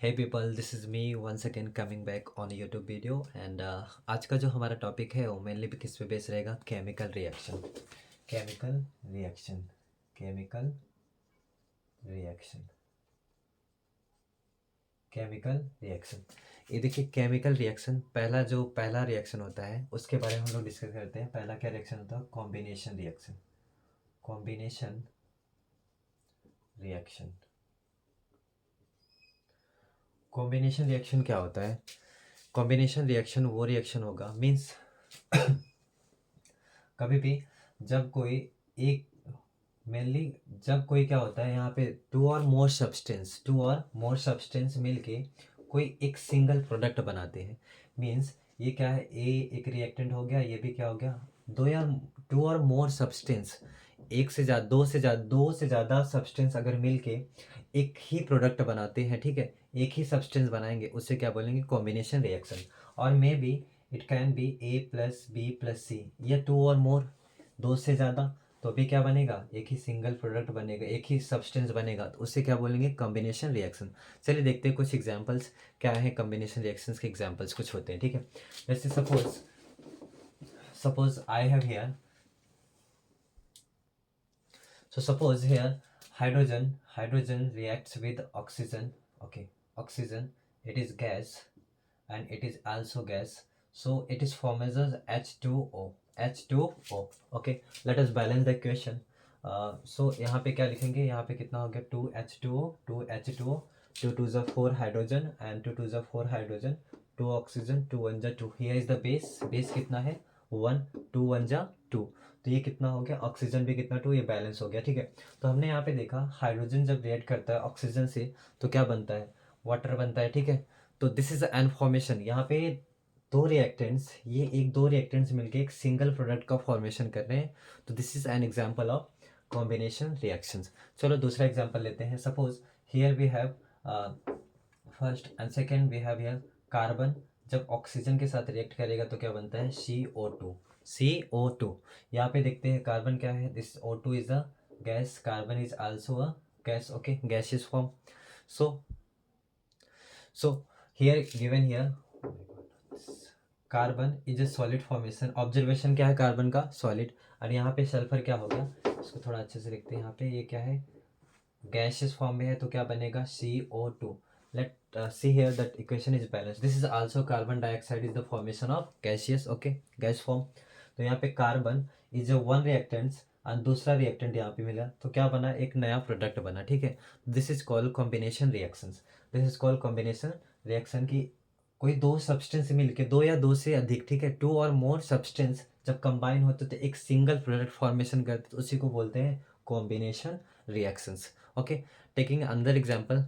Hey people, this is me once again coming back on YouTube video and आज का जो हमारा topic है वो मेनली किस पे बेस रहेगा? Chemical reaction. Chemical reaction. Chemical reaction. Chemical reaction. ये देखिए, केमिकल रिएक्शन पहला रिएक्शन होता है उसके बारे में हम लोग डिस्कस करते हैं। पहला क्या रिएक्शन होता है? Combination reaction. Combination reaction. Combination reaction क्या होता है? कॉम्बिनेशन रिएक्शन वो रिएक्शन होगा, मीन्स कभी भी जब कोई एक मेनली जब कोई क्या होता है यहाँ पे टू और मोर सब्सटेंस मिलके कोई एक सिंगल प्रोडक्ट बनाते हैं। मीन्स ये क्या है? ए एक रिएक्टेंट हो गया, ये भी क्या हो गया? टू और मोर सब्सटेंस, एक से ज़्यादा दो से ज़्यादा सब्सटेंस अगर मिलके एक ही प्रोडक्ट बनाते हैं, ठीक है, एक ही सब्सटेंस बनाएंगे, उससे क्या बोलेंगे? Combination reaction. और may be it can be A plus B plus C, या टू और मोर, दो से ज़्यादा, तो अभी क्या बनेगा? एक ही सिंगल प्रोडक्ट बनेगा, एक ही सब्सटेंस बनेगा, तो उससे क्या बोलेंगे? Combination reaction. चलिए देखते हैं कुछ एग्जांपल्स क्या है। कॉम्बिनेशन रिएक्शंस के एग्जांपल्स कुछ होते हैं, ठीक है। जैसे suppose I have here, so suppose here hydrogen reacts with oxygen. Okay, oxygen, it is gas and it is also gas, so it is formed as H2O. H2O. Okay, let us balance the equation. So यहाँ पे क्या लिखेंगे? यहाँ पे कितना हो गया? 2H2O, 2H2O, 2 2 जा 4 हाइड्रोजन एंड 2 2 जा 4 हाइड्रोजन, 2 ऑक्सीजन, 2 1 जा 2। हियर इज द बेस कितना है? 1, 2 1 जा 2, तो ये कितना हो गया? ऑक्सीजन भी कितना? 2, ये बैलेंस हो गया, ठीक है। तो हमने यहाँ पे देखा हाइड्रोजन जब रिएक्ट करता है ऑक्सीजन से तो क्या बनता है? वाटर बनता है, ठीक है। तो दिस इज एन फॉर्मेशन। यहाँ पे दो रिएक्टेंट्स मिलके एक सिंगल प्रोडक्ट का फॉर्मेशन कर रहे हैं, तो this is an example of combination reactions. चलो दूसरा एग्जांपल लेते हैं। Suppose here we have first and second, we have here carbon जब ऑक्सीजन के साथ रिएक्ट करेगा तो क्या बनता है? CO2। CO2। यहाँ पे देखते हैं कार्बन क्या है? This O2 is a gas, carbon is also a gas. Okay, gaseous form. So so here given here carbon is a solid formation. Observation क्या है कार्बन का? सॉलिड। और यहाँ पे सल्फर क्या हो गया? इसको थोड़ा अच्छे से देखते हैं। यहाँ पे ये क्या है? गैसियस फॉर्म में है, तो क्या बनेगा? CO2। Let see here that equation is balance. This is also carbon dioxide is the formation of gaseous, okay, gas form. तो यहाँ पे carbon is a one reactants और दूसरा रिएक्टेंट यहाँ पे मिला, तो क्या बना? एक नया प्रोडक्ट बना, ठीक है। This is called combination reactions. This is called combination reaction की कोई दो सब्सटेंस मिलके, दो या दो से अधिक, ठीक है, टू और मोर सब्सटेंस जब कंबाइन होते तो एक सिंगल प्रोडक्ट फॉर्मेशन करते, तो उसी को बोलते हैं combination reactions. Okay, taking another example,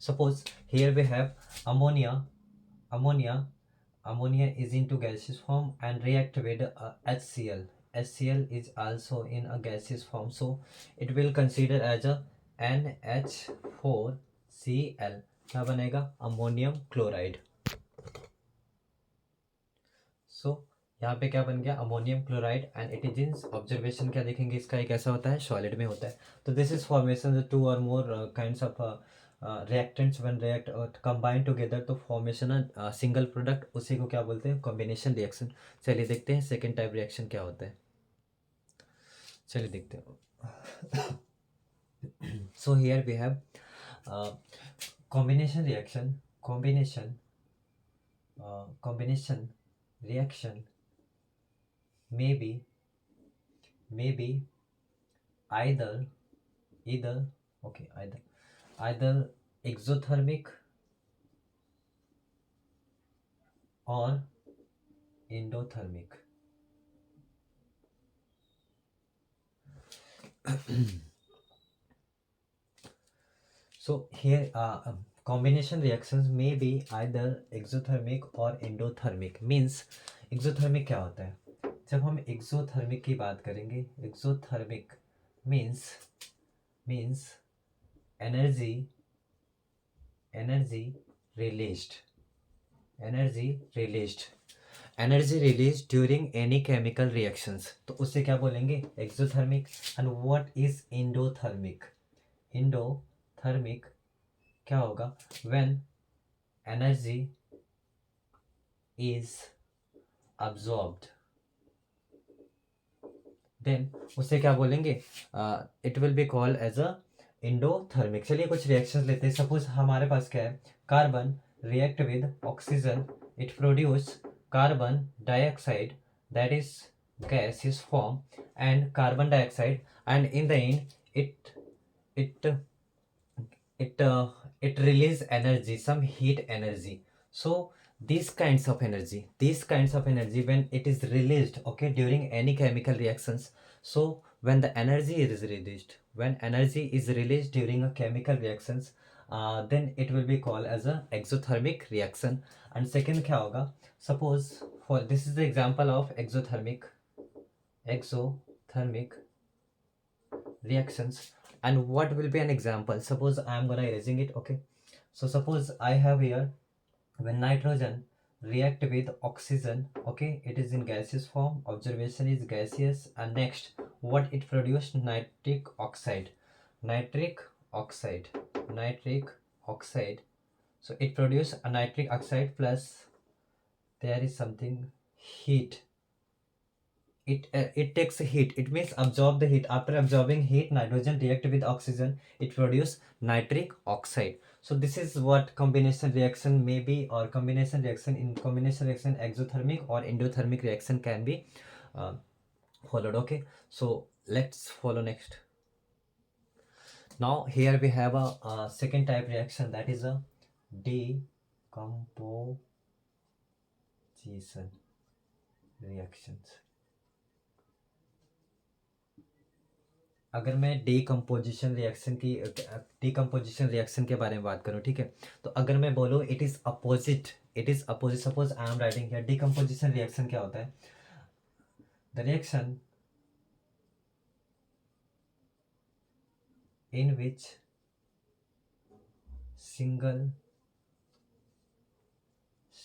suppose here we have ammonia. ammonia Ammonia is into gaseous form and react with HCl. HCl is also in a gaseous form, so it will consider as a NH4Cl। क्या बनेगा? Ammonium chloride. सो यहाँ पे क्या बन गया? Ammonium chloride. And it is in observation क्या देखेंगे? इसका एक ऐसा होता है, सॉलिड में होता है। तो this is formation two or more kinds of reactants when react combine together, तो फॉर्मेशन सिंगल प्रोडक्ट, उसी को क्या बोलते हैं? Combination reaction. चलिए देखते हैं सेकेंड टाइप रिएक्शन क्या होता है। चलिए देखते हैं। So here we have combination reaction. Combination reaction maybe either either okay either exothermic or endothermic। So here combination reactions may be either exothermic or endothermic। means exothermic क्या होता है? जब हम exothermic की बात करेंगे, exothermic means energy released energy released during any chemical reactions, तो उससे क्या बोलेंगे? exothermic। and what is endothermic? endothermic क्या होगा, when energy is absorbed, then उसे क्या बोलेंगे, it will be called as a endothermic. चलिए कुछ रिएक्शंस लेते हैं। सपोज हमारे पास क्या है, carbon react with oxygen, it produce carbon dioxide, that is gas is formed, and carbon dioxide, and in the end it it uh, it release energy, some heat energy. So these kinds of energy when it is released, okay, during any chemical reactions. So when the energy is released, when energy is released during a chemical reactions, then it will be called as a exothermic reaction. And second क्या होगा, suppose for this is the example of exothermic reactions. And what will be an example, suppose I am gonna erasing it, okay. So suppose I have here, when nitrogen react with oxygen, okay, it is in gaseous form, observation is gaseous, and next what it produced, nitric oxide nitric oxide. So it produced a nitric oxide plus there is something heat. It takes heat, it means absorb the heat. After absorbing heat, nitrogen react with oxygen, it produce nitric oxide. So this is what combination reaction may be, or combination reaction. In combination reaction, exothermic or endothermic reaction can be uh, followed, okay. So let's follow next. Now here we have a second type reaction, that is a decomposition reactions. अगर मैं decomposition reaction के बारे में बात करूं, ठीक है, तो अगर मैं बोलूं it is opposite, suppose I am writing here, decomposition reaction क्या होता है, the reaction in which single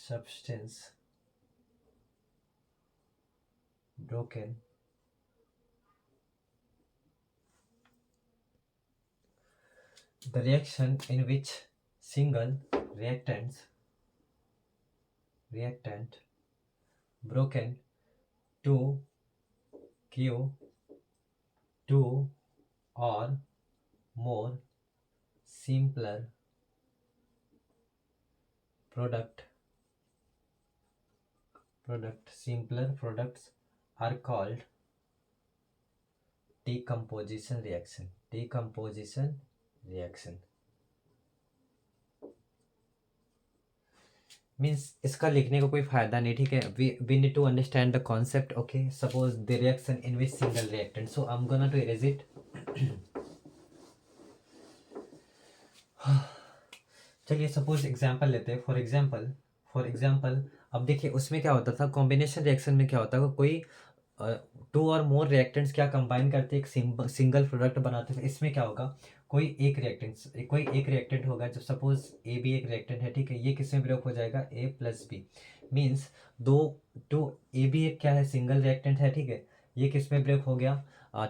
substance broken the reaction in which single reactant broken to give two or more simpler simpler products are called decomposition reaction means इसका लिखने का कोई फायदा नहीं, ठीक है। We need to understand the concept, okay. Suppose the reaction in which single reactant, so I am gonna to erase it. चलिए suppose example लेते हैं, फॉर एग्जांपल अब देखिए उसमें क्या होता था, कॉम्बिनेशन रिएक्शन में क्या होता है, कोई टू और मोर रिएक्टेंट्स क्या कंबाइन करते एक सिंगल प्रोडक्ट बनाते थे। इसमें क्या होगा, कोई एक रिएक्टेंट होगा, जब सपोज ए भी एक रिएक्टेंट है, ठीक है, ये किस में ब्रेक हो जाएगा, ए प्लस बी, मीन्स दो टू ए भी एक क्या है, सिंगल रिएक्टेंट है, ठीक है, ये किस में ब्रेक हो गया,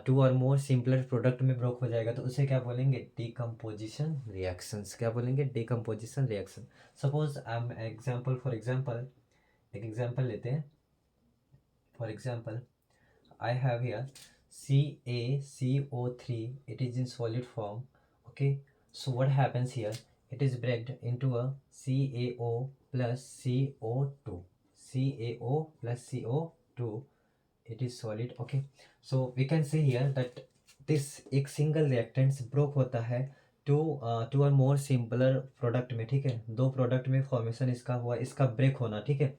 to or more simpler product में ब्रेक हो जाएगा, तो उसे क्या बोलेंगे, डीकम्पोजिशन रिएक्शंस। क्या बोलेंगे, decomposition reaction. Suppose I am example, for example एक एग्जाम्पल लेते हैं, for example I have here CaCO3, it is in solid form, okay. So what happens here, it is breaked into a CaO plus CO2, it is solid, okay. So we can say here that this एक single reactants broke होता है to or more simpler product में, ठीक है, दो product में formation इसका हुआ, इसका ब्रेक होना, ठीक है,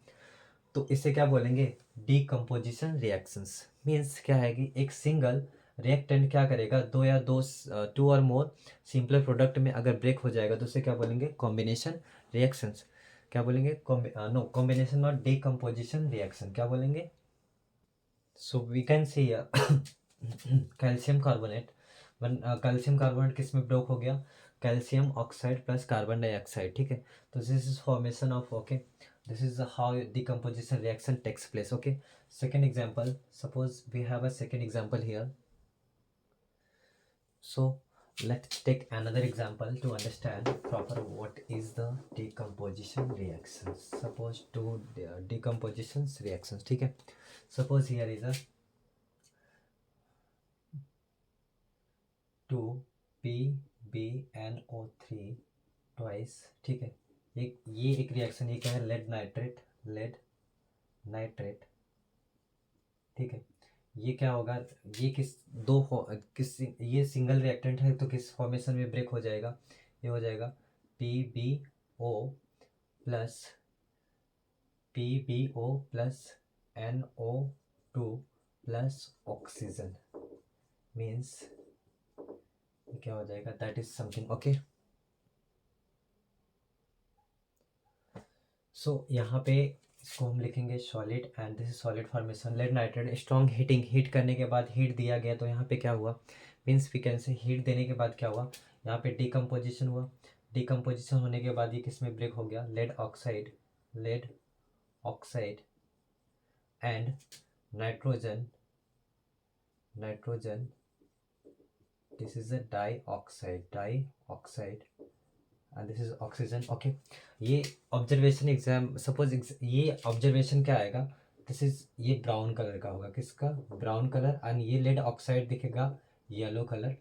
तो इसे क्या बोलेंगे, डीकम्पोजिशन रिएक्शंस। मीन्स क्या है कि एक सिंगल रिएक्टेंट क्या करेगा, to or more simpler product में अगर ब्रेक हो जाएगा तो उसे क्या बोलेंगे, कॉम्बिनेशन रिएक्शंस। क्या बोलेंगे, no combination not decomposition reaction, क्या बोलेंगे। So we can see calcium carbonate, calcium carbonate किस में ब्रेक हो गया, calcium oxide plus carbon dioxide, ठीक है, तो this is formation of, okay, this is how decomposition reaction takes place, okay. Second example, suppose we have a second example here. So Let's take another example to understand proper what is the decomposition reactions. Suppose two decompositions reactions, ठीक है. Suppose here is a 2PbNO3 twice, ठीक है. ये एक reaction, ये क्या है, lead nitrate, ठीक है. ये क्या होगा, ये किस ये सिंगल रिएक्टेंट है तो किस फॉर्मेशन में ब्रेक हो जाएगा, ये हो जाएगा PbO plus NO2 plus oxygen, means क्या हो जाएगा, that is something. Okay, so यहाँ पे इसको हम लिखेंगे solid and this is solid formation. Lead nitrate strong heat करने के बाद हीट दिया गया तो यहाँ पे क्या हुआ, means we can say heat देने के बाद क्या हुआ, यहाँ पे डिकम्पोजिशन हुआ. डिकम्पोजिशन होने के बाद ये किस में ब्रेक हो गया, lead oxide and nitrogen this is a dioxide and this is oxygen. Okay, ये ऑब्जर्वेशन एग्जाम, सपोज ये ऑब्जर्वेशन क्या आएगा, दिस इज, ये ब्राउन कलर का होगा, किसका, ब्राउन कलर, एंड ये लेड ऑक्साइड दिखेगा yellow colour.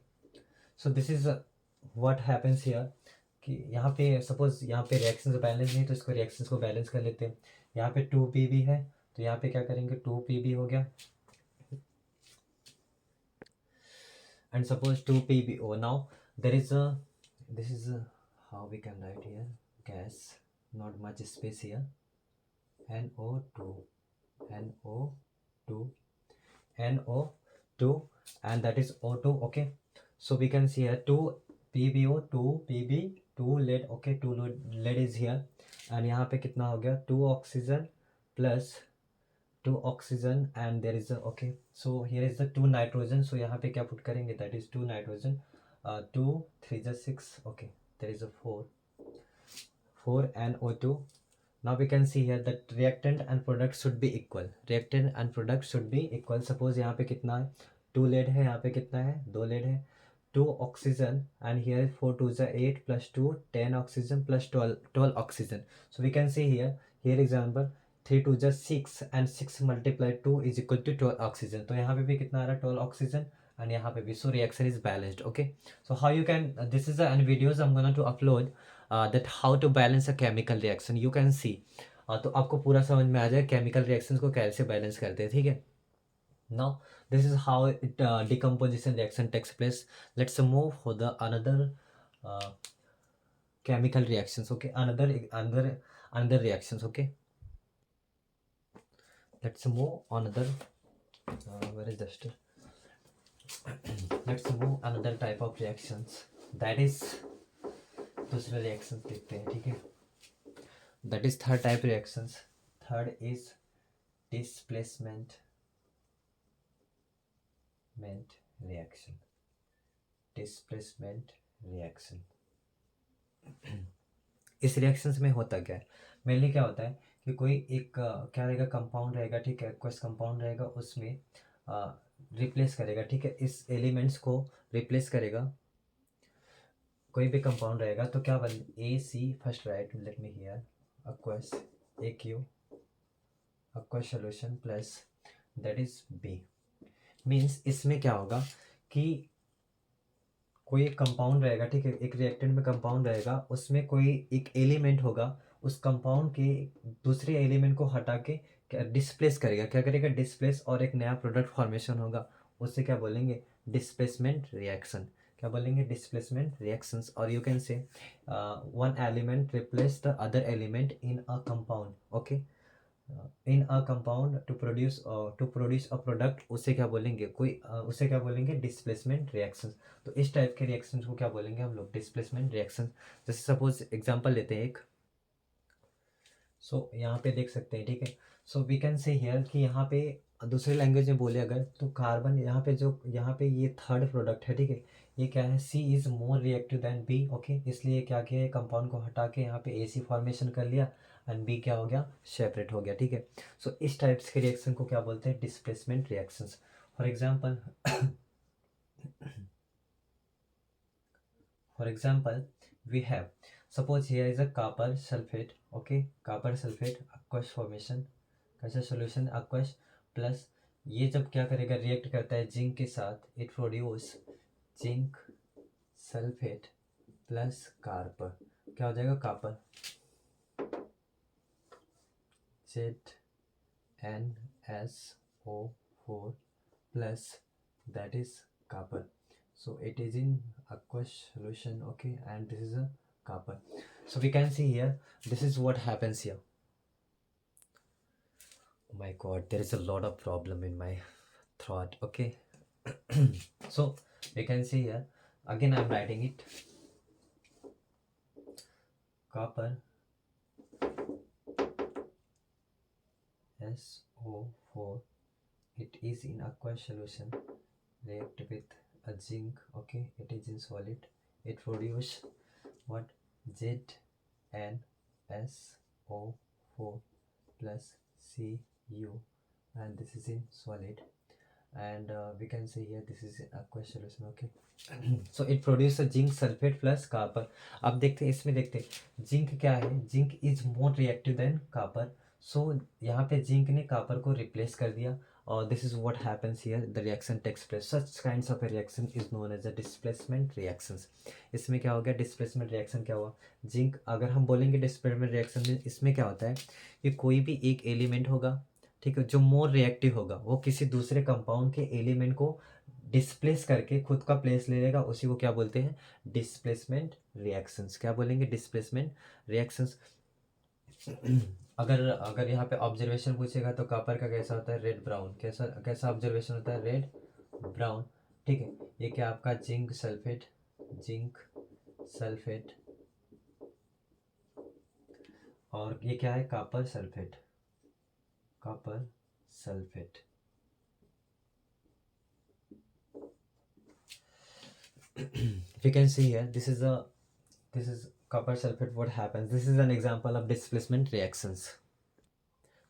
So this is what happens here कि यहाँ पे सपोज यहाँ पे रिएक्शंस बैलेंस नहीं तो इसको रिएक्शंस को बैलेंस कर लेते हैं. यहाँ पे 2Pb है तो यहाँ पे क्या करेंगे, 2Pb हो गया, and suppose 2PbO. Now there is a, this is a, how we can write here, gas, not much space here, NO2 and that is O2. okay, so we can see here 2PbO 2Pb 2 lead. okay, 2 lead is here and यहाँ पे कितना हो गया, 2 oxygen plus 2 oxygen and there is a, okay, so here is the 2 nitrogen, so यहाँ पे क्या put करेंगे, that is 2 nitrogen, 2 3 is 6, okay, there is a 4 NO2. Now we can see here that reactant and product should be equal, suppose यहाँ पे कितना है, 2 lead है, यहाँ पे कितना है, 2 lead है, 2 oxygen and here 4 2 is 8 plus 2 10 oxygen plus 12 oxygen. So we can see here example 3 2 is 6 and 6 multiplied 2 is equal to 12 oxygen. तो यहाँ पे भी कितना आ रहा है, 12 oxygen and यहाँ पे भी, so reaction is balanced. okay, so how you can this is the videos I'm gonna to upload that how to balance a chemical reaction, you can see. तो आपको पूरा समझ में आ जाए केमिकल रिएक्शंस को कैसे बैलेंस करते हैं, ठीक है. Now this is how decomposition reaction takes place. Let's move for the another chemical reactions. okay, another reactions. okay, let's move another where is the let's move another type of reactions, that is दूसरे reactions देखते हैं, ठीक है. that is third type reactions. Third is displacement reaction. इस reactions में होता क्या है, मेनली क्या होता है कि कोई एक क्या रहेगा, कंपाउंड रहेगा, ठीक है, कोई कंपाउंड रहेगा, उसमें रिप्लेस करेगा, ठीक है, इस एलिमेंट्स को रिप्लेस करेगा, कोई भी कंपाउंड रहेगा तो क्या बन, AC first right, let me here aqueous solution plus that is B. Means इसमें क्या होगा कि कोई एक कंपाउंड रहेगा, ठीक है, एक रिएक्टेंट में कंपाउंड रहेगा, उसमें कोई एक एलिमेंट होगा, उस कंपाउंड के दूसरे एलिमेंट को हटा के क्या डिस्प्लेस करेगा, क्या करेगा, डिस्प्लेस, और एक नया प्रोडक्ट फॉर्मेशन होगा, उससे क्या बोलेंगे, डिस्प्लेसमेंट रिएक्शन. क्या बोलेंगे, डिस्प्लेसमेंट रिएक्शंस. और you can say one element replace the other element in a compound. Okay, in a compound to produce a product, उसे क्या बोलेंगे, उसे क्या बोलेंगे, डिस्प्लेसमेंट रिएक्शंस. तो इस टाइप के रिएक्शंस को क्या बोलेंगे हम लोग, डिस्प्लेसमेंट रिएक्शंस. जैसे सपोज एग्जांपल लेते हैं एक, सो यहाँ पे देख सकते हैं, ठीक है. So we can say here कि यहाँ पे दूसरे लैंग्वेज में बोले अगर तो कार्बन, यहाँ पे ये थर्ड प्रोडक्ट है, ठीक है, ये क्या है, C is more reactive then B. Okay, इसलिए क्या किया है, कंपाउंड को हटा के यहाँ पे AC फॉर्मेशन कर लिया एंड B क्या हो गया, सेपरेट हो गया, ठीक है. सो इस टाइप्स के रिएक्शन को क्या बोलते हैं, displacement reactions. For example For example, we have, suppose here is a copper sulfate, okay, copper sulfate aqueous formation, कैसा solution aqueous, plus ये जब क्या करेगा, रिएक्ट करता है जिंक के साथ, it produce zinc sulphate plus copper, क्या हो जाएगा, copper, ZnSO4 plus that is copper. So it is in aqueous solution, okay, and this is a copper. So we can see here, this is what happens here. Oh my god, there is a lot of problem in my throat, okay. So we can see here, again I'm writing it, copper SO4, it is in aqueous solution, react with a zinc, okay, it is in solid, it produce what, ZnSO4 plus Cu, and this is in solid, and we can say here this is aqueous solution, okay. So it produces a zinc sulfate plus copper. अब देखते हैं, इसमें देखते हैं zinc क्या है, zinc is more reactive than copper, so यहाँ पे जिंक ने कॉपर को रिप्लेस कर दिया, और this is what happens here, the reaction takes place, such kinds of a reaction is known as a displacement reactions. इसमें क्या हो गया, डिस्प्लेसमेंट रिएक्शन क्या हुआ, जिंक, अगर हम बोलेंगे डिस्प्लेसमेंट रिएक्शन में, इसमें क्या होता है कि कोई भी एक एलिमेंट होगा, ठीक है, जो मोर रिएक्टिव होगा, वो किसी दूसरे कंपाउंड के एलिमेंट को डिस्प्लेस करके खुद का प्लेस ले लेगा, उसी को क्या बोलते हैं, डिस्प्लेसमेंट रिएक्शंस, क्या बोलेंगे, डिस्प्लेसमेंट रिएक्शंस। अगर अगर यहाँ पे ऑब्जर्वेशन पूछेगा तो कॉपर का कैसा होता है, रेड ब्राउन, कैसा कैसा ऑब्जर्वेशन होता है, रेड ब्राउन, ठीक है। ये क्या आपका जिंक सल्फेट, जिंक सल्फेट, और ये क्या है, copper sulphate, copper sulphate. We can see here, this is copper sulfate, what happens, this is an example of displacement reactions.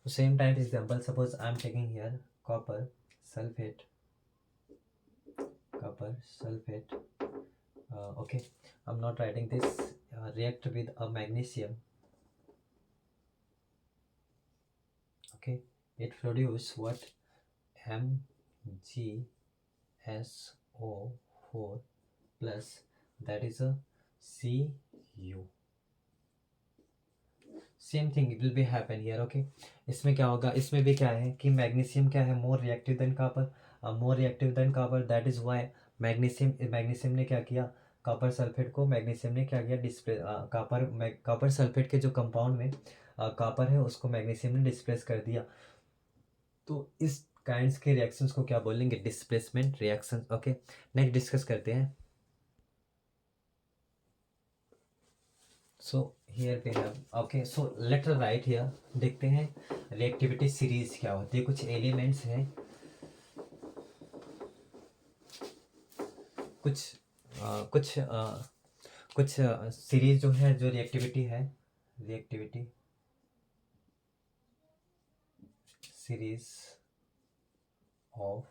So same type example, suppose I'm taking here copper sulfate, copper sulfate, okay, I'm not writing this, react with a magnesium, okay, it produce what, MgSO4 plus that is a Cu, same thing it will be happen here, okay. इसमें क्या होगा, इसमें भी क्या है कि magnesium क्या है, मोर reactive than copper, more reactive than copper, that is why magnesium ने क्या किया, कॉपर सल्फेट को मैग्नीशियम ने क्या किया, डिस्प्ले कॉपर सल्फेट के जो कंपाउंड में कॉपर है उसको मैग्नीशियम ने डिस्प्लेस कर दिया, तो इस काइंड्स के रिएक्शंस को क्या बोलेंगे, displacement reactions, okay. Next discuss करते हैं। सो हियर पे है, okay, so let right here, देखते हैं रिएक्टिविटी सीरीज क्या होती है, कुछ एलिमेंट्स हैं, कुछ सीरीज जो है, जो रिएक्टिविटी है, रिएक्टिविटी सीरीज ऑफ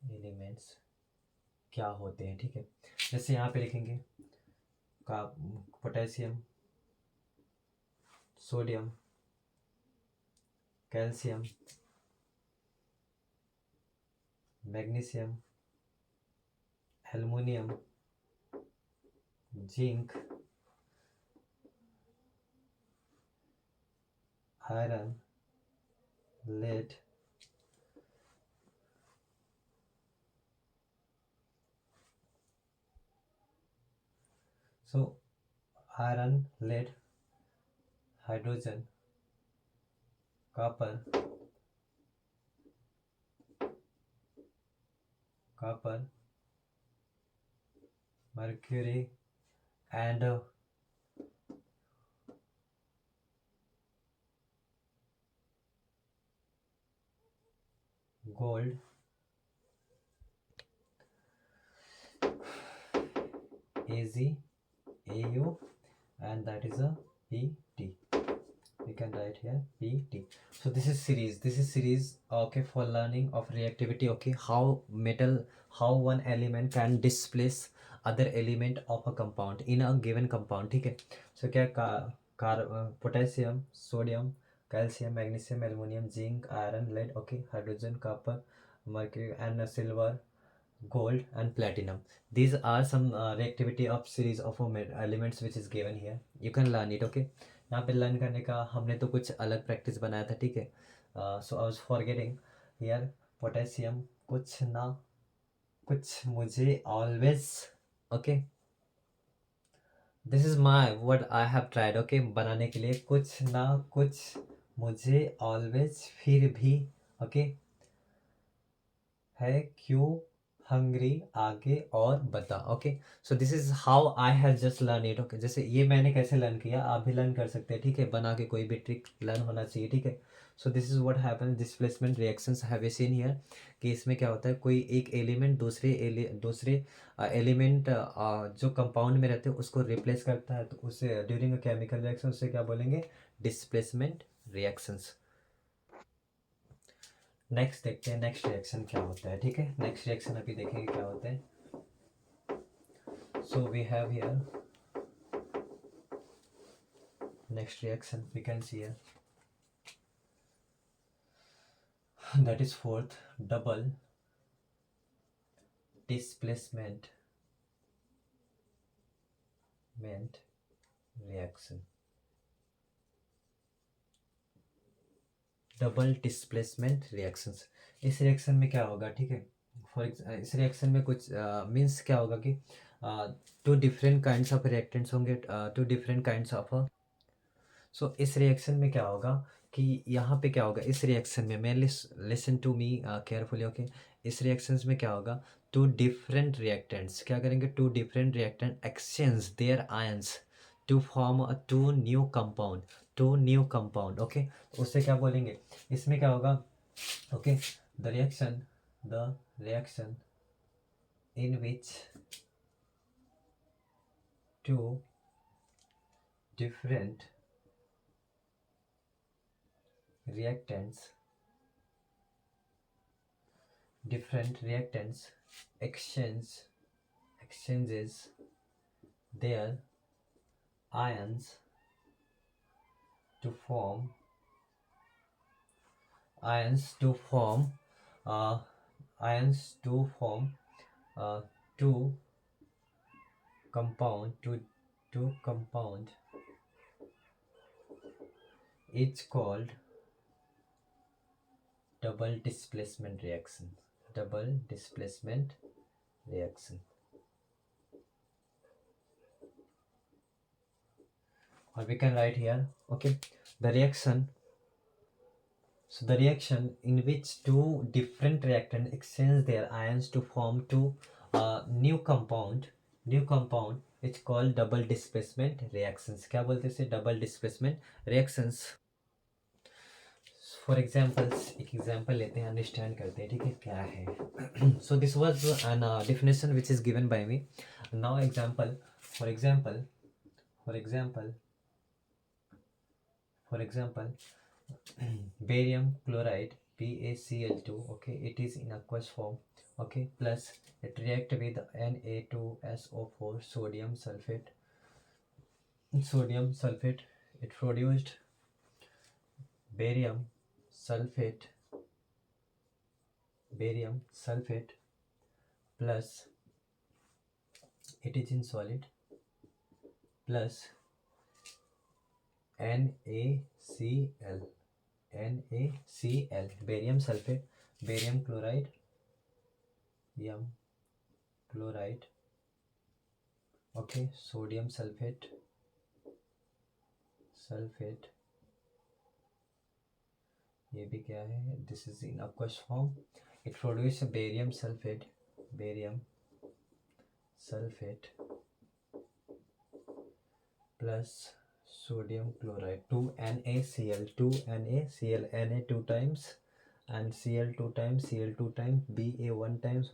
एलिमेंट्स क्या होते हैं, ठीक है। जैसे यहाँ पे लिखेंगे का potassium, sodium, calcium, magnesium, aluminium, zinc, iron, lead, so iron, lead, hydrogen, copper, mercury, and gold, Az, Au, and that is a Pt. We can write here Pt. So this is series, okay, for learning of reactivity, okay, how one element can displace other element of a compound in a given compound, ठीक है। So क्या कार potassium, sodium, calcium, magnesium, aluminium, zinc, iron, lead, okay, hydrogen, copper, mercury and silver, gold and platinum. These are some reactivity of series of elements which is given here. You can learn it, okay. यहाँ पे learn करने का हमने तो कुछ अलग practice बनाया था, ठीक है। So I was forgetting here potassium, कुछ ना कुछ मुझे always, okay, this is my what I have tried, okay, बनाने के लिए कुछ ना कुछ मुझे ऑलवेज, फिर भी, ओके, है क्यों हंग्री, आगे और बता, okay. So this is how I have just learn it, okay. जैसे ये मैंने कैसे लर्न किया, आप भी लर्न कर सकते हैं, ठीक है। बना के कोई भी ट्रिक लर्न होना चाहिए, ठीक है। सो this is what happen displacement reactions have you seen here, कि इसमें क्या होता है, कोई एक एलिमेंट दूसरे एलिमेंट जो कंपाउंड में रहते हैं उसको रिप्लेस करता है, तो उसे ड्यूरिंग अ केमिकल रिएक्शन उसे क्या बोलेंगे, डिस्प्लेसमेंट रिएक्शंस। नेक्स्ट देखते हैं नेक्स्ट रिएक्शन क्या होता है, ठीक है। नेक्स्ट रिएक्शन अभी देखेंगे क्या होता है। So we have here next reaction we can see here, that is fourth, double displacement reaction. Double displacement reactions, इस रिएक्शन में क्या होगा, ठीक है। इस रिएक्शन में कुछ मीन्स क्या होगा कि two different kinds of reactants होंगे, two different kinds of. So इस रिएक्शन में क्या होगा कि यहाँ पे क्या होगा, इस रिएक्शन में mainly listen to me carefully, okay. इस रिएक्शंस में क्या होगा, टू डिफरेंट रिएक्टेंट्स क्या करेंगे, two different reactant exchange their ions to form a two new compound, okay. उससे क्या बोलेंगे, इसमें क्या होगा, okay, the reaction in which two different reactants exchanges their ions to form ions to form uh, two compound it's called double displacement reaction, or we can write here, okay, the reaction. So the reaction in which two different reactants exchange their ions to form two new compound it's called double displacement reactions. क्या बोलते हैं इसे, double displacement reactions. For examples एक example लेते हैं, understand करते हैं, ठीक है, क्या है। सो this was an definition which is given by me. Now example, for example barium chloride BaCl2, okay, it is in aqueous form, okay, plus it react with Na2SO4 sodium sulfate, it produced barium sulfate plus it is in solid plus NaCl, barium sulfate, barium chloride, okay, sodium sulfate, ये भी क्या है, this is in aqueous form, it produces barium sulfate plus sodium chloride, 2NaCl, Na 2 times and Cl 2 times, Cl 2 times, Ba 1 times,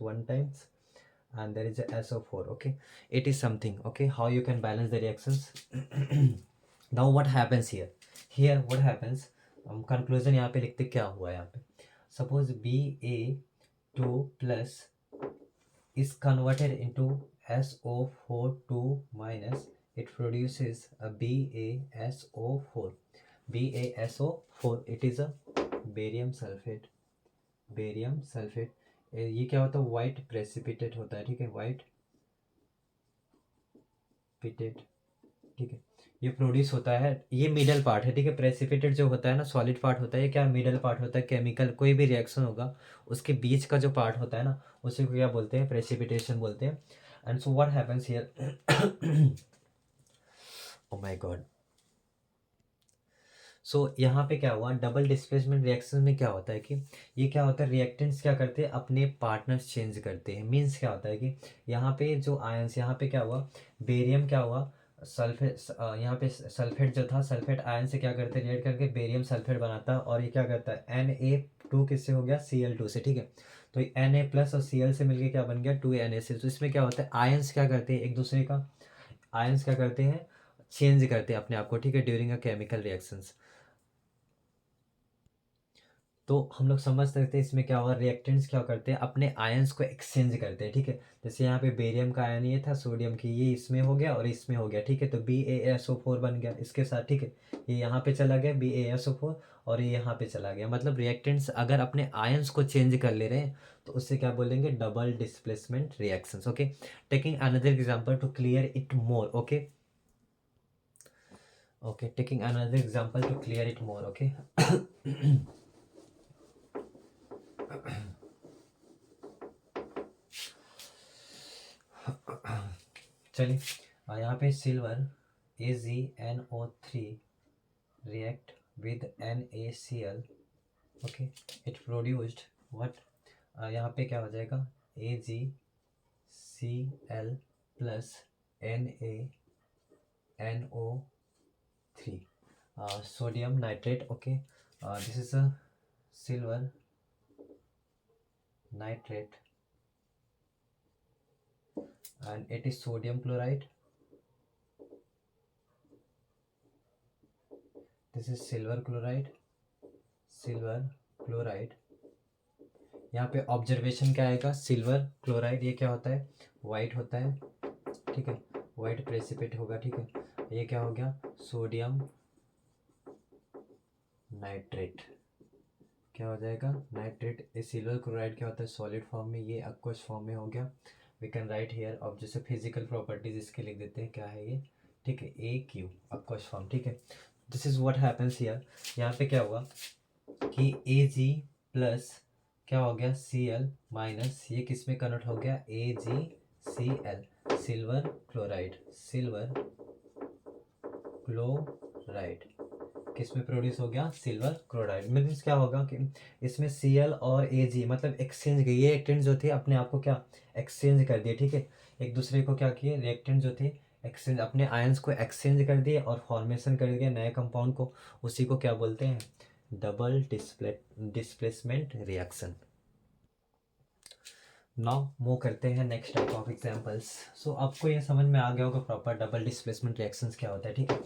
and there is a SO4, okay. It is something, okay, how you can balance the reactions. Now what happens here what happens, हम conclusion यहाँ पे लिखते क्या हुआ यहाँ पे, suppose Ba2 plus is converted into SO4 2 minus it produces a BaSO4. BaSO4 it is a barium sulphate. Barium sulphate ये क्या होता है, वाइट प्रेसिपिटेट होता है, ठीक है, वाइट पिटेट, ठीक है, ये प्रोड्यूस होता है, ये मिडल पार्ट है, ठीक है, प्रेसिपिटेट जो होता है ना सॉलिड पार्ट होता है, ये क्या मिडल पार्ट होता है, केमिकल कोई भी रिएक्शन होगा उसके बीच का जो पार्ट होता है ना उसे को क्या बोलते हैं, प्रेसिपिटेशन बोलते हैं। And so what happens here, oh my God, so यहाँ पे क्या हुआ, डबल डिस्प्लेसमेंट रिएक्शन में क्या होता है कि ये क्या होता है, रिएक्टेंट्स क्या करते हैं, अपने पार्टनर्स चेंज करते हैं। मीन्स क्या होता है कि यहाँ पे जो आयंस, यहाँ पे क्या हुआ, बेरियम क्या हुआ, सल्फेट, यहाँ पे सल्फेट जो था, सल्फेट आयन से क्या करते हैं, रिएक्ट करके बेरियम सल्फेट बनाता है, और ये क्या करता है, Na2 किससे हो गया, Cl2 से, ठीक है। तो Na प्लस और Cl से मिलके क्या बन गया, 2Na। तो इसमें क्या होता है, आयंस क्या करते हैं एक दूसरे का, आयंस क्या करते हैं, चेंज करते हैं अपने आप को, ठीक है, ड्यूरिंग अ केमिकल रिएक्शंस। तो हम लोग समझ सकते हैं इसमें क्या हुआ, रिएक्टेंट्स क्या करते हैं, अपने आयंस को एक्सचेंज करते हैं, ठीक है। जैसे यहाँ पे बेरियम का आयन ये था, सोडियम की ये इसमें हो गया और इसमें हो गया, ठीक है, तो BaSO4 बन गया इसके साथ, ठीक है, ये यहाँ पे चला गया BaSO4 और ये यहाँ पे चला गया। मतलब रिएक्टेंट्स अगर अपने आयंस को चेंज कर ले रहे हैं तो उससे क्या बोलेंगे, double displacement reactions. Okay, taking another example to clear it more. Okay, okay, taking another example to clear it more. Okay, चलिए, यहाँ पे silver AgNO3 react with NaCl, okay, it produced what, यहाँ पे क्या हो जाएगा, AgCl plus NaNO3, sodium nitrate. Okay, this is a silver nitrate and it is sodium chloride. This is silver chloride, silver chloride। यहाँ पे observation क्या आएगा, silver chloride ये क्या होता है, वाइट होता है, ठीक है, वाइट प्रेसिपिट होगा, ठीक है। ये क्या हो गया, सोडियम नाइट्रेट, क्या हो जाएगा, नाइट्रेट। ये सिल्वर क्लोराइड क्या होता है, सॉलिड फॉर्म में, ये aqueous फॉर्म में हो गया। वी कैन राइट हियर, अब जैसे फिजिकल प्रॉपर्टीज इसके लिख देते हैं, क्या है ये, ठीक है, AQ aqueous फॉर्म, ठीक है। This is what happens here, यहाँ पे क्या हुआ कि Ag प्लस क्या हो गया, Cl माइनस ये किस में कन्वर्ट हो गया, AgCl, silver chloride, silver chloride किस में प्रोड्यूस हो गया, सिल्वर क्लोराइड। मीन्स क्या होगा कि इसमें Cl और Ag मतलब एक्सचेंज गए, ये रिएक्टेंट जो थे अपने आप को क्या एक्सचेंज कर दिए, ठीक है, एक दूसरे को क्या किए, रिएक्टेंट जो थे एक्सचेंज, अपने आयंस को एक्सचेंज कर दिए और फॉर्मेशन कर दिया नए कंपाउंड को, उसी को क्या बोलते हैं, double displacement reaction. Now move करते हैं नेक्स्ट टाइप ऑफ एग्जांपल्स। सो आपको ये समझ में आ गया होगा प्रॉपर डबल डिस्प्लेसमेंट रिएक्शंस क्या होता है, ठीक है।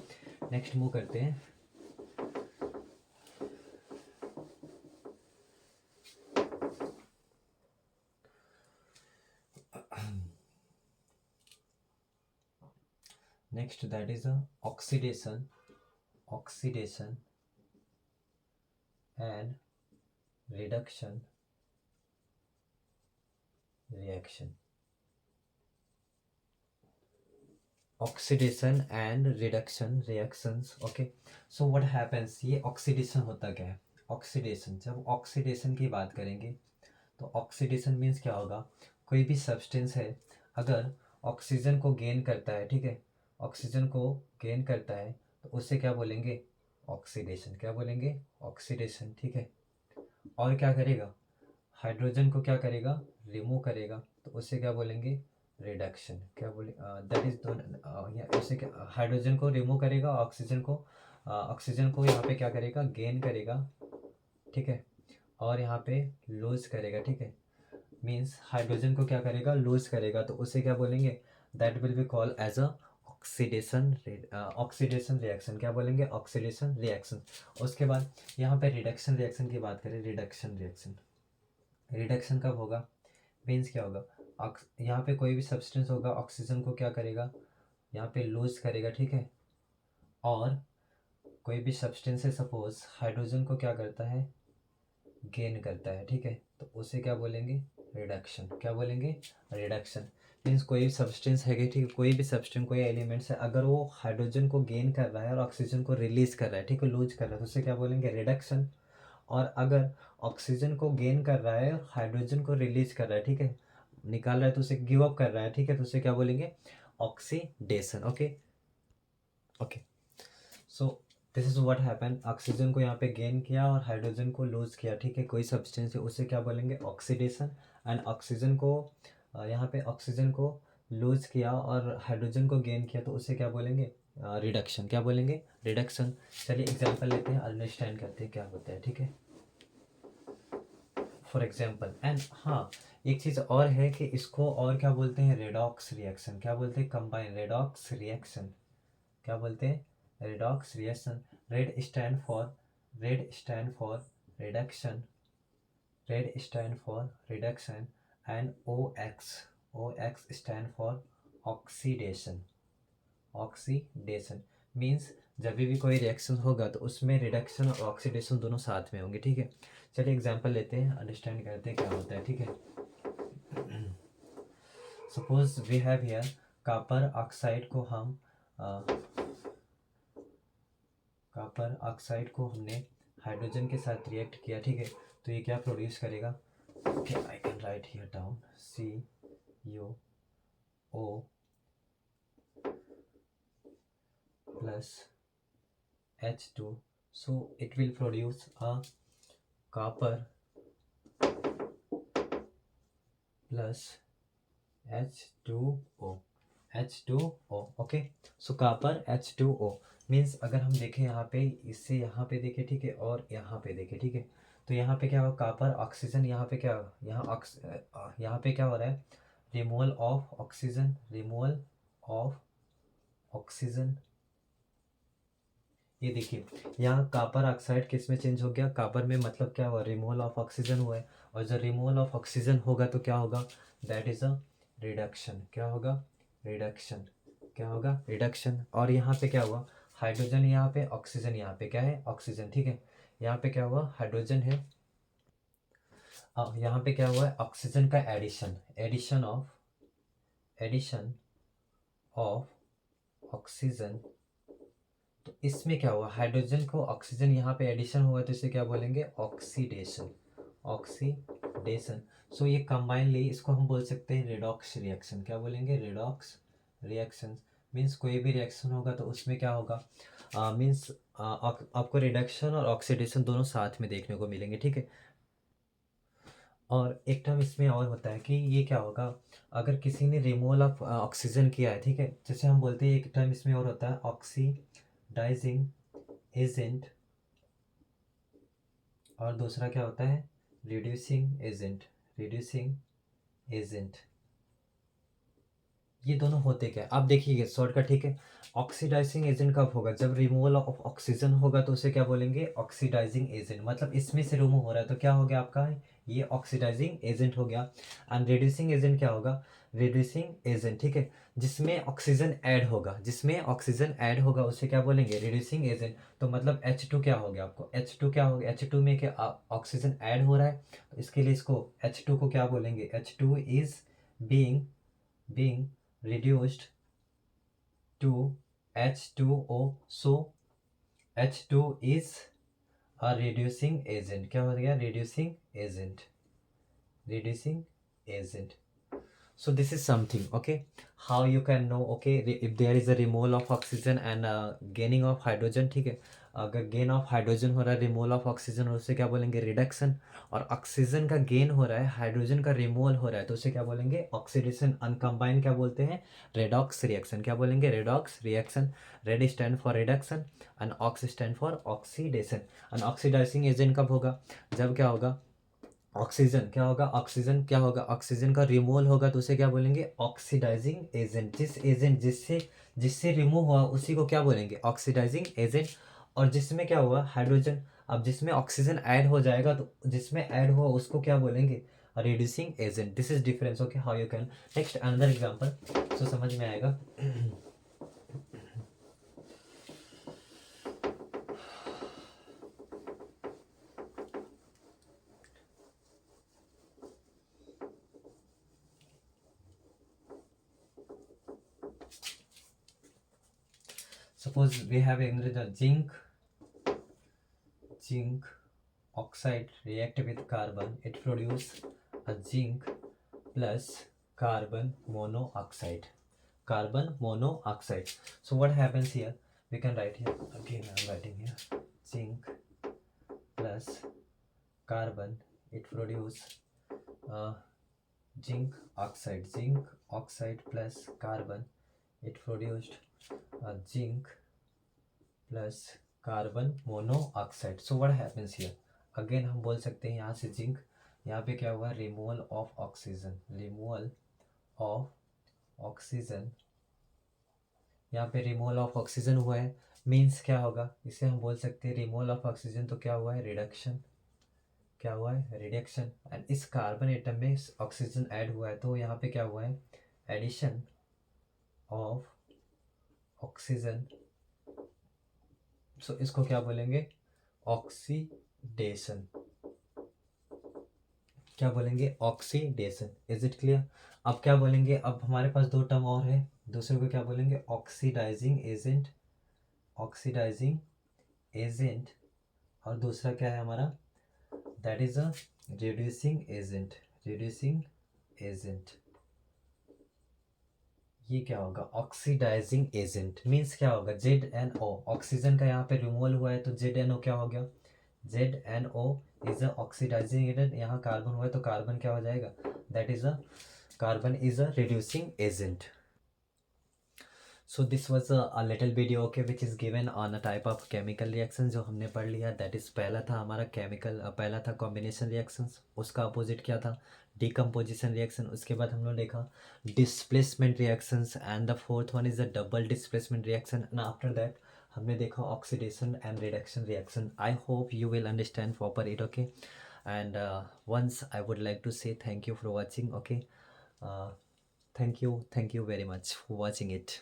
नेक्स्ट मूव करते हैं, next that is a oxidation and reduction reaction, oxidation and reduction reactions। okay, so what happens, ये oxidation होता क्या है, oxidation, जब oxidation की बात करेंगे तो oxidation मीन्स क्या होगा, कोई भी सब्सटेंस है अगर ऑक्सीजन को गेन करता है, ठीक है, ऑक्सीजन को गेन करता है तो उससे क्या बोलेंगे, ऑक्सीडेशन, क्या बोलेंगे, ऑक्सीडेशन, ठीक है। और क्या करेगा, हाइड्रोजन को क्या करेगा, रिमूव करेगा तो उससे क्या बोलेंगे, रिडक्शन, क्या बोले, दैट इज उससे क्या, हाइड्रोजन को रिमूव करेगा, ऑक्सीजन को यहाँ पे क्या करेगा, गेन करेगा, ठीक है, और यहाँ पे लूज करेगा, ठीक है। मीन्स हाइड्रोजन को क्या करेगा, लूज करेगा तो उसे क्या बोलेंगे, that will be called as a oxidation reaction, क्या बोलेंगे, ऑक्सीडेशन रिएक्शन। उसके बाद यहाँ पे रिडक्शन रिएक्शन की बात करें, रिडक्शन रिएक्शन, रिडक्शन कब होगा, मीन्स क्या होगा, यहाँ पे कोई भी सब्सटेंस होगा ऑक्सीजन को क्या करेगा, यहाँ पे लूज करेगा, ठीक है। और कोई भी सब्सटेंस है सपोज हाइड्रोजन को क्या करता है, गेन करता है, ठीक है, तो उसे क्या बोलेंगे, रिडक्शन। क्या बोलेंगे, रिडक्शन। मीन्स कोई भी सब्सटेंस है, ठीक है, कोई भी सब्सटेंस कोई एलिमेंट्स है, अगर वो हाइड्रोजन को गेन कर रहा है और ऑक्सीजन को रिलीज कर रहा है, ठीक है, लूज कर रहा है, तो उसे क्या बोलेंगे, रिडक्शन। और अगर ऑक्सीजन को गेन कर रहा है और हाइड्रोजन को रिलीज कर रहा है, ठीक है, निकाल रहा है, तो उसे गिव अप कर रहा है, ठीक है, तो उसे क्या बोलेंगे, oxidation. Okay okay. So this is what happen, oxygen को यहाँ पे गेन किया और हाइड्रोजन को लूज किया, ठीक है, कोई सब्सटेंस है, उसे क्या बोलेंगे, ऑक्सीडेशन। एंड ऑक्सीजन को यहाँ पे ऑक्सीजन को लूज किया और हाइड्रोजन को गेन किया, तो उसे क्या बोलेंगे, रिडक्शन। क्या बोलेंगे, रिडक्शन। चलिए एग्जांपल लेते हैं, अंडरस्टैंड करते हैं क्या होता है, ठीक है। फॉर एग्जाम्पल एंड हाँ, एक चीज़ और है कि इसको और क्या बोलते हैं, रेडॉक्स रिएक्शन। क्या बोलते हैं, कंबाइन रेडॉक्स रिएक्शन। क्या बोलते हैं, redox reaction. Red stand for reduction, red stand for reduction. And O X stand for oxidation. Oxidation means जब भी कोई रिएक्शन होगा तो उसमें रिडक्शन और ऑक्सीडेशन दोनों साथ में होंगे, ठीक है। चलिए एग्जांपल लेते हैं, अंडरस्टैंड करते हैं क्या होता है, ठीक है। Suppose we have here copper oxide को हम कॉपर ऑक्साइड को हमने हाइड्रोजन के साथ रिएक्ट किया, ठीक है, तो ये क्या प्रोड्यूस करेगा, okay I can write here down CuO plus H2, so it will produce a copper plus H2O, okay. So copper H2O means अगर हम देखें यहाँ पे, इससे यहाँ पे देखें, ठीक है, और यहाँ पे देखें, ठीक है, तो यहाँ पे क्या होगा, कॉपर ऑक्सीजन, यहाँ पे क्या, यहाँ पे क्या हो रहा है, removal of oxygen, removal of oxygen. ये देखिए यहाँ कॉपर ऑक्साइड किस में चेंज हो गया, कॉपर में, मतलब क्या हुआ, रिमूवल ऑफ ऑक्सीजन हुआ है। और जब रिमूवल ऑफ ऑक्सीजन होगा तो क्या होगा, दैट इज अ रिडक्शन। क्या होगा, रिडक्शन। क्या होगा, रिडक्शन। और यहाँ पे क्या हुआ, हाइड्रोजन यहाँ पे, ऑक्सीजन यहाँ पे, क्या है, ऑक्सीजन, ठीक है। यहाँ पे क्या हुआ, हाइड्रोजन है, यहाँ पे क्या हुआ है, ऑक्सीजन का एडिशन, एडिशन ऑफ ऑक्सीजन। तो इसमें क्या हुआ, हाइड्रोजन को ऑक्सीजन यहाँ पे एडिशन हुआ, तो इसे क्या बोलेंगे, ऑक्सीडेशन। ऑक्सीडेशन। सो ये कंबाइनली इसको हम बोल सकते हैं रेडॉक्स रिएक्शन। क्या बोलेंगे, रेडॉक्स रिएक्शन। मीन्स कोई भी रिएक्शन होगा तो उसमें क्या होगा, मीन्स आपको रिडक्शन और ऑक्सीडेशन दोनों साथ में देखने को मिलेंगे, ठीक है। और एक टर्म इसमें और होता है कि ये क्या होगा, अगर किसी ने रिमूवल ऑफ ऑक्सीजन किया है, ठीक है, जैसे हम बोलते हैं, एक टर्म इसमें और होता है, ऑक्सीडाइजिंग एजेंट, और दूसरा क्या होता है, रिड्यूसिंग एजेंट। रिड्यूसिंग एजेंट, ये दोनों होते क्या, आप देखिए शॉर्टकट, ठीक है। ऑक्सीडाइजिंग एजेंट कब होगा, जब रिमूवल ऑफ ऑक्सीजन होगा, तो उसे क्या बोलेंगे, ऑक्सीडाइजिंग एजेंट। मतलब इसमें से रिमूव हो रहा है तो क्या हो गया आपका, ये ऑक्सीडाइजिंग एजेंट हो गया। एंड रिड्यूसिंग एजेंट क्या होगा, रिड्यूसिंग एजेंट, ठीक है, जिसमें ऑक्सीजन ऐड होगा, जिसमें ऑक्सीजन ऐड होगा उसे क्या बोलेंगे, रिड्यूसिंग एजेंट। तो मतलब H2 क्या हो गया आपको, H2 क्या हो गया, H2 में क्या ऑक्सीजन ऐड हो रहा है, तो इसके लिए इसको H2 को क्या बोलेंगे, H2 is being reduced to H2O, so H2 is a reducing agent। क्या हो गया, reducing agent, reducing agent। So this is something, okay, how you can know, okay, if there is a removal of oxygen and gaining of hydrogen, ठीक है, अगर gain of hydrogen हो रहा है, removal of oxygen, और उसे क्या बोलेंगे, रिडक्शन। और ऑक्सीजन का गेन हो रहा है, हाइड्रोजन का रिमूवल हो रहा है, तो उसे क्या बोलेंगे, ऑक्सीडेशन। अनकम्बाइन क्या बोलते हैं, रेडॉक्स रिएक्शन। क्या बोलेंगे, redox reaction. Red stand for reduction and ox stand for oxidation. And oxidising agent कब होगा, जब क्या होगा, ऑक्सीजन क्या होगा, ऑक्सीजन क्या होगा, ऑक्सीजन का रिमूवल होगा, तो उसे क्या बोलेंगे, ऑक्सीडाइजिंग एजेंट। जिस एजेंट जिससे जिससे रिमूव हुआ उसी को क्या बोलेंगे, ऑक्सीडाइजिंग एजेंट। और जिसमें क्या हुआ, हाइड्रोजन, अब जिसमें ऑक्सीजन ऐड हो जाएगा तो जिसमें ऐड हुआ उसको क्या बोलेंगे, a reducing agent. This is difference. Okay, how you can. Next another example, so समझ में आएगा. Suppose we have a zinc oxide react with carbon, it produce a zinc plus carbon monoxide. So what happens here? We can write here again. I'm writing here zinc plus carbon, it produce zinc oxide plus carbon, it produced zinc plus carbon monoxide. So what happens here? Again हम बोल सकते हैं यहाँ से zinc, यहाँ पे क्या हुआ? Removal of oxygen. यहाँ पे रिमूवल ऑफ ऑक्सीजन हुआ है, मीन्स क्या होगा? इसे हम बोल सकते हैं रिमूवल ऑफ ऑक्सीजन, तो क्या हुआ है? रिडक्शन. क्या हुआ है? रिडक्शन. एंड इस कार्बन एटम में ऑक्सीजन ऐड हुआ है, तो यहाँ पे क्या हुआ है? Addition of oxygen. सो इसको क्या बोलेंगे? ऑक्सीडेशन. क्या बोलेंगे? ऑक्सीडेशन. Is it clear? अब क्या बोलेंगे? अब हमारे पास दो टर्म और है, दूसरे को क्या बोलेंगे? Oxidising agent. और दूसरा क्या है हमारा? That is a reducing agent. ये क्या होगा? ऑक्सीडाइजिंग एजेंट मीन्स क्या होगा? ZnO. ऑक्सीजन का यहाँ पे रिमूवल हुआ है, तो ZnO क्या हो गया? ZnO is a oxidising agent. यहाँ कार्बन हुआ है, तो कार्बन क्या हो जाएगा? That is a carbon is a reducing agent. So this was a little video okay which is given on a type of chemical reaction जो हमने पढ़ लिया. दैट इज़ पहला था हमारा पहला था कॉम्बिनेशन रिएक्शंस. उसका अपोजिट क्या था? Decomposition reaction. उसके बाद हम लोग देखा displacement reactions and the fourth one is the double displacement reaction. And after that हमने देखा oxidation and reduction reaction. I hope you will understand proper it. Okay, and once I would like to say thank you for watching. Okay, thank you very much for watching it.